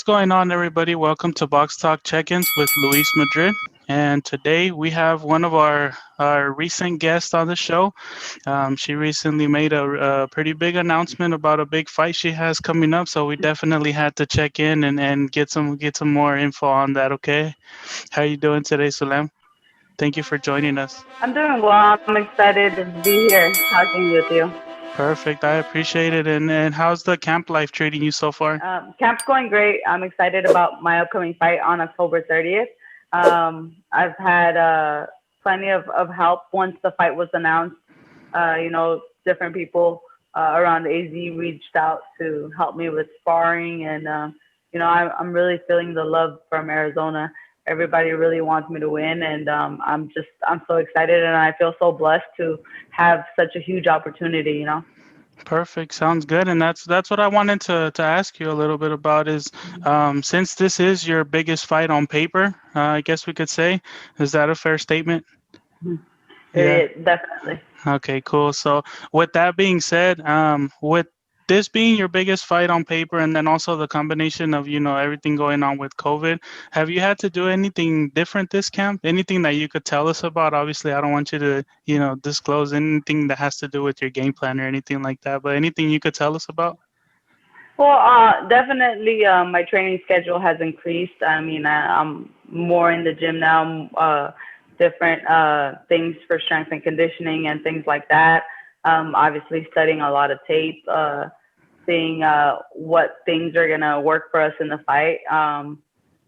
going on, everybody? Welcome to Boxtalk Check Ins with Luis Madrid. And today we have one of our recent guests on the show. She recently made a pretty big announcement about a big fight she has coming up. So we definitely had to check in and get some more info on that. Okay, how you doing today, Sulem? Thank you for joining us. I'm doing well. I'm excited to be here talking with you. Perfect. I appreciate it. And how's the camp life treating you so far? Camp's going great. I'm excited about my upcoming fight on October 30th. I've had plenty of help once the fight was announced. Different people around AZ reached out to help me with sparring, and I'm really feeling the love from Arizona. Everybody really wants me to win, and I'm so excited, and I feel so blessed to have such a huge opportunity. Perfect. Sounds good. And that's what I wanted to ask you a little bit about is since this is your biggest fight on paper, I guess we could say, is that a fair statement? Mhm. Yeah. Definitely. Okay, cool. So with that being said, with this being your biggest fight on paper and then also the combination of, everything going on with COVID, have you had to do anything different this camp? Anything that you could tell us about? Obviously, I don't want you to, disclose anything that has to do with your game plan or anything like that, but anything you could tell us about? Well, definitely, my training schedule has increased. I mean, I'm more in the gym now, different things for strength and conditioning and things like that. Obviously, studying a lot of tape, seeing what things are gonna work for us in the fight. I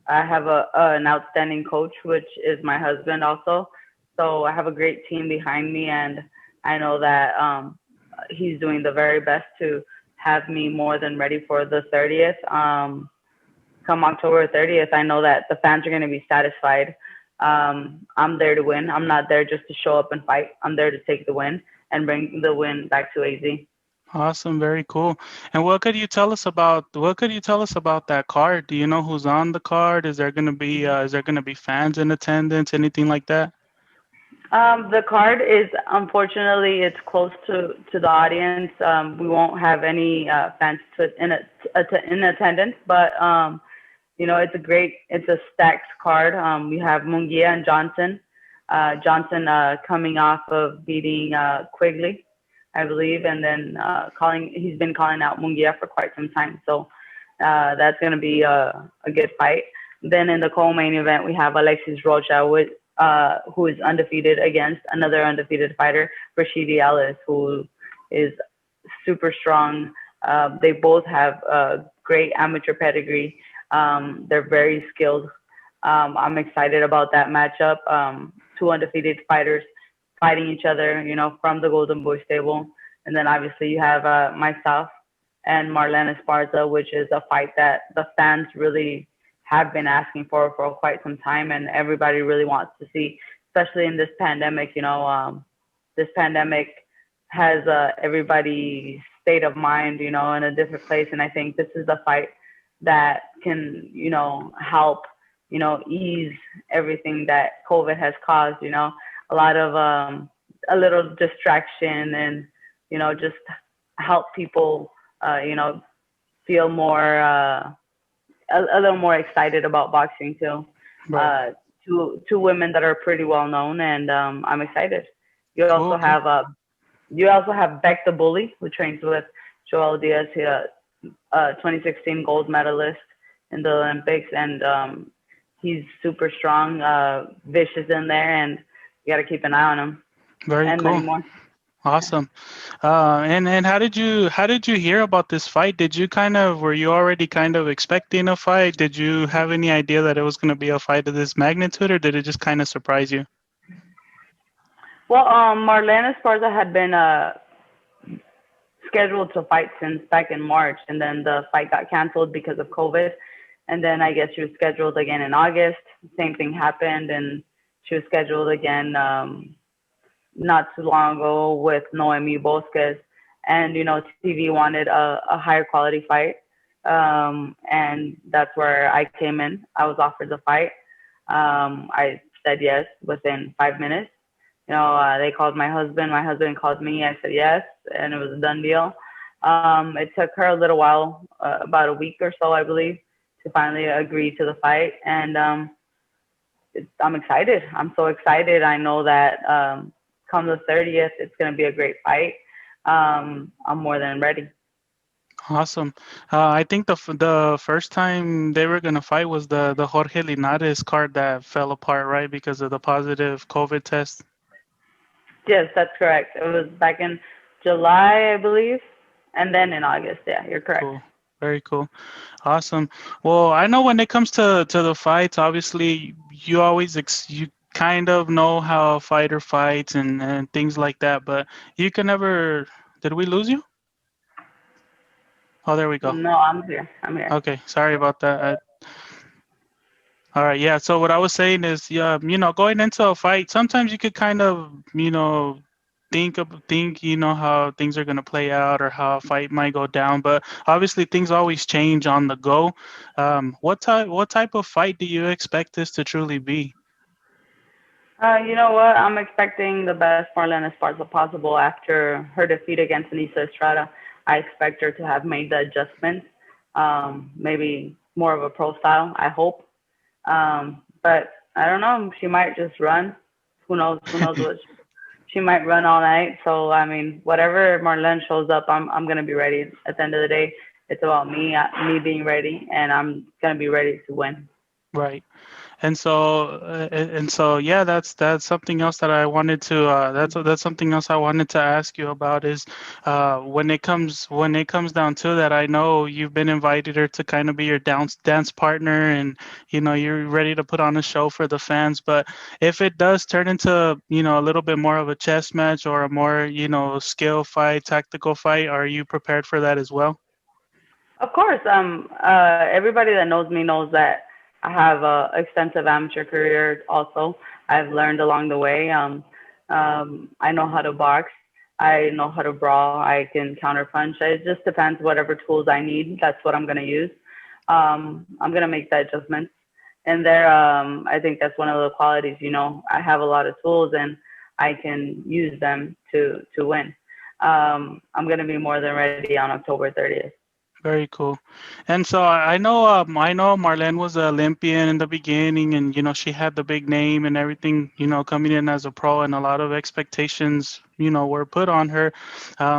have an outstanding coach, which is my husband also. So I have a great team behind me, and I know that he's doing the very best to have me more than ready for the 30th. Come October 30th, I know that the fans are going to be satisfied. I'm there to win. I'm not there just to show up and fight. I'm there to take the win and bring the win back to AZ. Awesome, very cool. And what could you tell us about that card? Do you know who's on the card? Is there gonna be fans in attendance, anything like that? The card is unfortunately it's close to the audience. We won't have any fans in attendance, but it's a stacked card. We have Munguia and Johnson. Johnson coming off of beating Quigley, I believe, and then he's been calling out Munguia for quite some time. So that's going to be a good fight. Then in the co-main event, we have Alexis Rocha, who is undefeated against another undefeated fighter, Rashidi Ellis, who is super strong. They both have great amateur pedigree. They're very skilled. I'm excited about that matchup. Two undefeated fighters fighting each other, from the Golden Boy stable. And then obviously you have myself and Marlen Esparza, which is a fight that the fans really have been asking for quite some time, and everybody really wants to see, especially in this pandemic. This pandemic has everybody's state of mind, in a different place, and I think this is the fight that can, help, ease everything that COVID has caused. A lot of a little distraction and just help people feel more a little more excited about boxing too. Right. Two women that are pretty well known, and I'm excited. You also Cool, cool. have Beck the Bully, who trains with Joel Diaz, 2016 gold medalist in the Olympics, and he's super strong. Vish is in there, and you got to keep an eye on him, Very and many cool. more. Awesome. And how did you hear about this fight? Were you already kind of expecting a fight? Did you have any idea that it was going to be a fight of this magnitude, or did it just kind of surprise you? Well, Marlene Esparza had been scheduled to fight since back in March, and then the fight got canceled because of COVID. And then I guess she was scheduled again in August. Same thing happened, and she was scheduled again not too long ago with Noemi Bosques. And TV wanted a higher quality fight, and that's where I came in. I was offered the fight. I said yes within 5 minutes. They called my husband. My husband called me. I said yes, and it was a done deal. It took her a little while, about a week or so, I believe, to finally agree to the fight, and I'm excited. I'm so excited. I know that come the 30th, it's going to be a great fight. I'm more than ready. Awesome. I think the first time they were gonna fight was the Jorge Linares card that fell apart, right, because of the positive COVID test. Yes, that's correct. It was back in July, I believe, and then in August. Yeah, you're correct. Cool. Very cool. Awesome. Well, I know when it comes to the fights, obviously you always you kind of know how a fighter fights and things like that, but you can never. Did we lose you? Oh, there we go. No, I'm here. I'm here. Okay, sorry about that. All right, yeah. So what I was saying is, yeah, going into a fight, sometimes you could kind of, think, how things are gonna play out or how a fight might go down. But obviously, things always change on the go. What type of fight do you expect this to truly be? You know what? I'm expecting the best Marlen Esparza possible after her defeat against Anissa Estrada. I expect her to have made the adjustments, maybe more of a pro style, I hope. But I don't know. She might just run. Who knows? Who knows what she might run all night. So I mean, whatever Marlen shows up, I'm gonna be ready. At the end of the day, it's about me being ready, and I'm gonna be ready to win. Right. And so yeah, that's something else that I wanted to that's something else I wanted to ask you about is when it comes down to that, I know you've been invited her to kind of be your dance partner, and you're ready to put on a show for the fans. But if it does turn into a little bit more of a chess match or a more skill fight, tactical fight, are you prepared for that as well? Of course, everybody that knows me knows that I have a extensive amateur career. Also, I've learned along the way. I know how to box. I know how to brawl. I can counterpunch. It just depends whatever tools I need. That's what I'm gonna use. I'm gonna make the adjustments. And there, I think that's one of the qualities. I have a lot of tools and I can use them to win. I'm gonna be more than ready on October 30th. Very cool. And so I know Marlene was an Olympian in the beginning, and she had the big name and everything, coming in as a pro, and a lot of expectations, were put on her.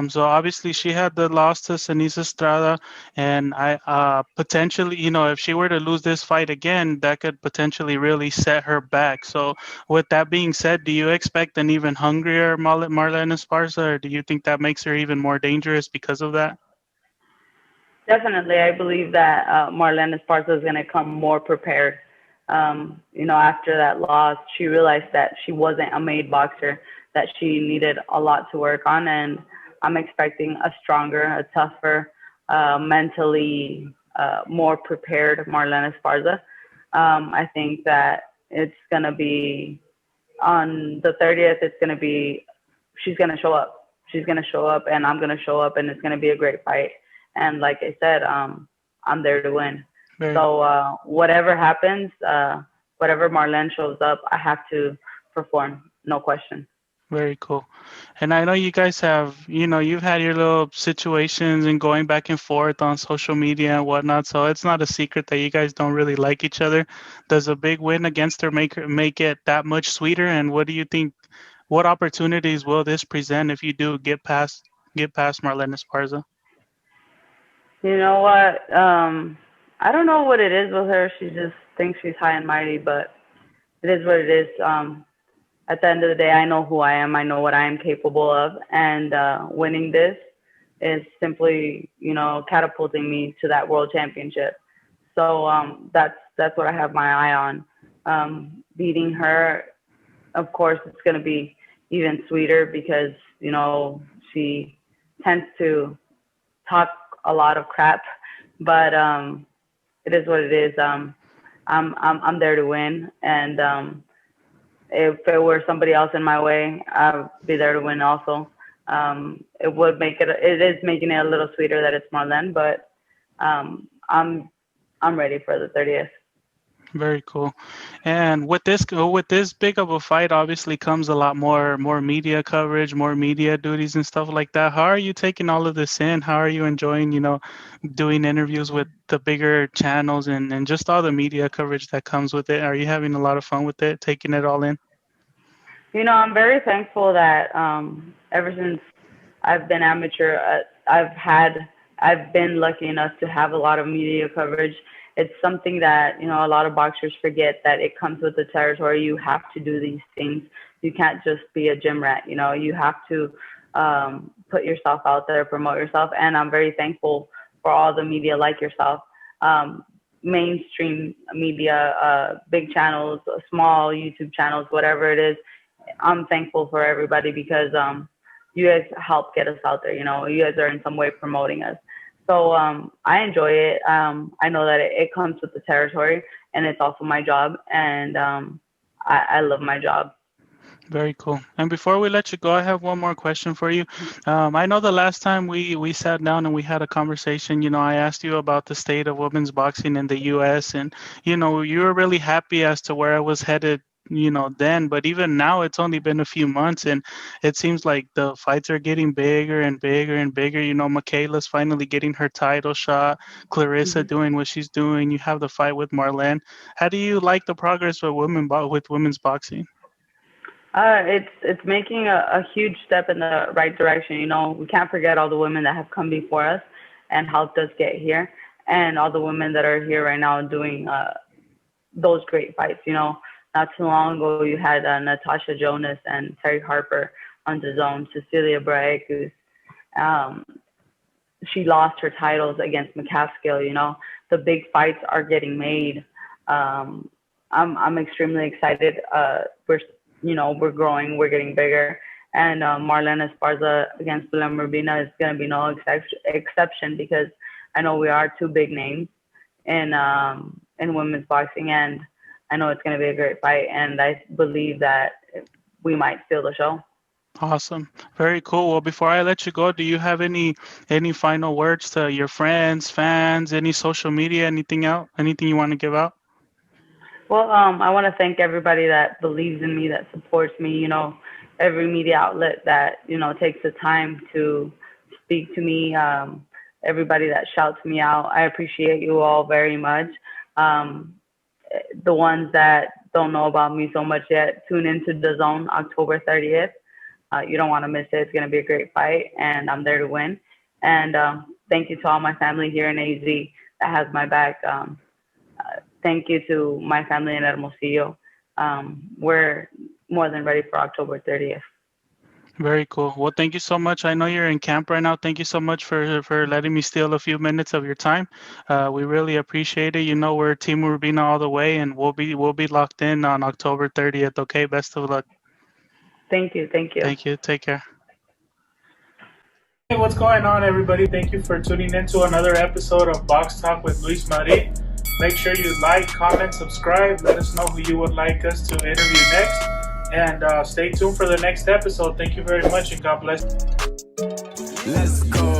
So obviously she had the loss to Denise Estrada, and I potentially, if she were to lose this fight again, that could potentially really set her back. So with that being said, do you expect an even hungrier Marlene Esparza, or do you think that makes her even more dangerous because of that? Definitely, I believe that Marlen Esparza is going to come more prepared. After that loss, she realized that she wasn't a made boxer, that she needed a lot to work on, and I'm expecting a stronger, a tougher, mentally more prepared Marlen Esparza. I think that it's going to be on the 30th. It's going to be she's going to show up. She's going to show up, and I'm going to show up, and it's going to be a great fight. And like I said, I'm there to win. Very So whatever happens, whatever Marlene shows up, I have to perform, no question. Very cool. And I know you guys have, you've had your little situations and going back and forth on social media and whatnot. So it's not a secret that you guys don't really like each other. Does a big win against her make it that much sweeter? And what do you think? What opportunities will this present if you do get past Marlene Esparza? You know what? I don't know what it is with her. She just thinks she's high and mighty, but it is what it is. At the end of the day, I know who I am. I know what I am capable of, and winning this is simply, catapulting me to that world championship. So that's what I have my eye on. Beating her, of course, it's going to be even sweeter because she tends to talk a lot of crap, but it is what it is. I'm there to win, and if it were somebody else in my way, I'd be there to win also. It would make it. It is making it a little sweeter that it's Marlene, but I'm ready for the 30th. Very cool. And with this big of a fight, obviously comes a lot more media coverage, more media duties and stuff like that. How are you taking all of this in? How are you enjoying, doing interviews with the bigger channels and just all the media coverage that comes with it? Are you having a lot of fun with it, taking it all in? I'm very thankful that ever since I've been amateur, I've been lucky enough to have a lot of media coverage. It's something that a lot of boxers forget, that it comes with the territory. You have to do these things. You can't just be a gym rat. You have to put yourself out there, promote yourself, and I'm very thankful for all the media like yourself. Um, Mainstream media, big channels, small YouTube channels, whatever it is. I'm thankful for everybody because you guys help get us out there. You guys are in some way promoting us. So I enjoy it. I know that it comes with the territory, and it's also my job, and I love my job. Very cool. And before we let you go, I have one more question for you. I know the last time we sat down and we had a conversation, I asked you about the state of women's boxing in the U.S. and, you were really happy as to where I was headed, then. But even now, it's only been a few months and it seems like the fights are getting bigger and bigger and bigger. Michaela's finally getting her title shot, Clarissa Mhm. doing what she's doing. You have the fight with Marlen. How do you like the progress with women's boxing? It's making a huge step in the right direction. We can't forget all the women that have come before us and helped us get here, and all the women that are here right now doing those great fights. Not too long ago, you had Natasha Jonas and Terry Harper on the zone, Cecilia Braekus. Um, she lost her titles against McCaskill. The big fights are getting made. I'm extremely excited. We're growing, we're getting bigger, and Marlen Esparza against Sulem Urbina is going to be no exception because I know we are two big names in women's boxing, and I know it's going to be a great fight, and I believe that we might steal the show. Awesome. Very cool. Well, before I let you go, do you have any final words to your friends, fans, any social media, anything you want to give out? Well, I want to thank everybody that believes in me, that supports me. Every media outlet that takes the time to speak to me. Everybody that shouts me out. I appreciate you all very much. Um, the ones that don't know about me so much yet, tune into the Zone October 30th. You don't want to miss it. It's going to be a great fight, and I'm there to win. And thank you to all my family here in AZ that has my back. Thank you to my family in Hermosillo. We're more than ready for October 30th. Very cool. Well, thank you so much. I know you're in camp right now. Thank you so much for letting me steal a few minutes of your time. We really appreciate it. We're Team Urbina all the way, and we'll be locked in on October 30th. Okay. Best of luck. Thank you. Thank you. Thank you. Take care. Hey, what's going on, everybody? Thank you for tuning in to another episode of Box Talk with Luis Marie. Make sure you like, comment, subscribe. Let us know who you would like us to interview next. And stay tuned for the next episode. Thank you very much, and God bless. Let's go.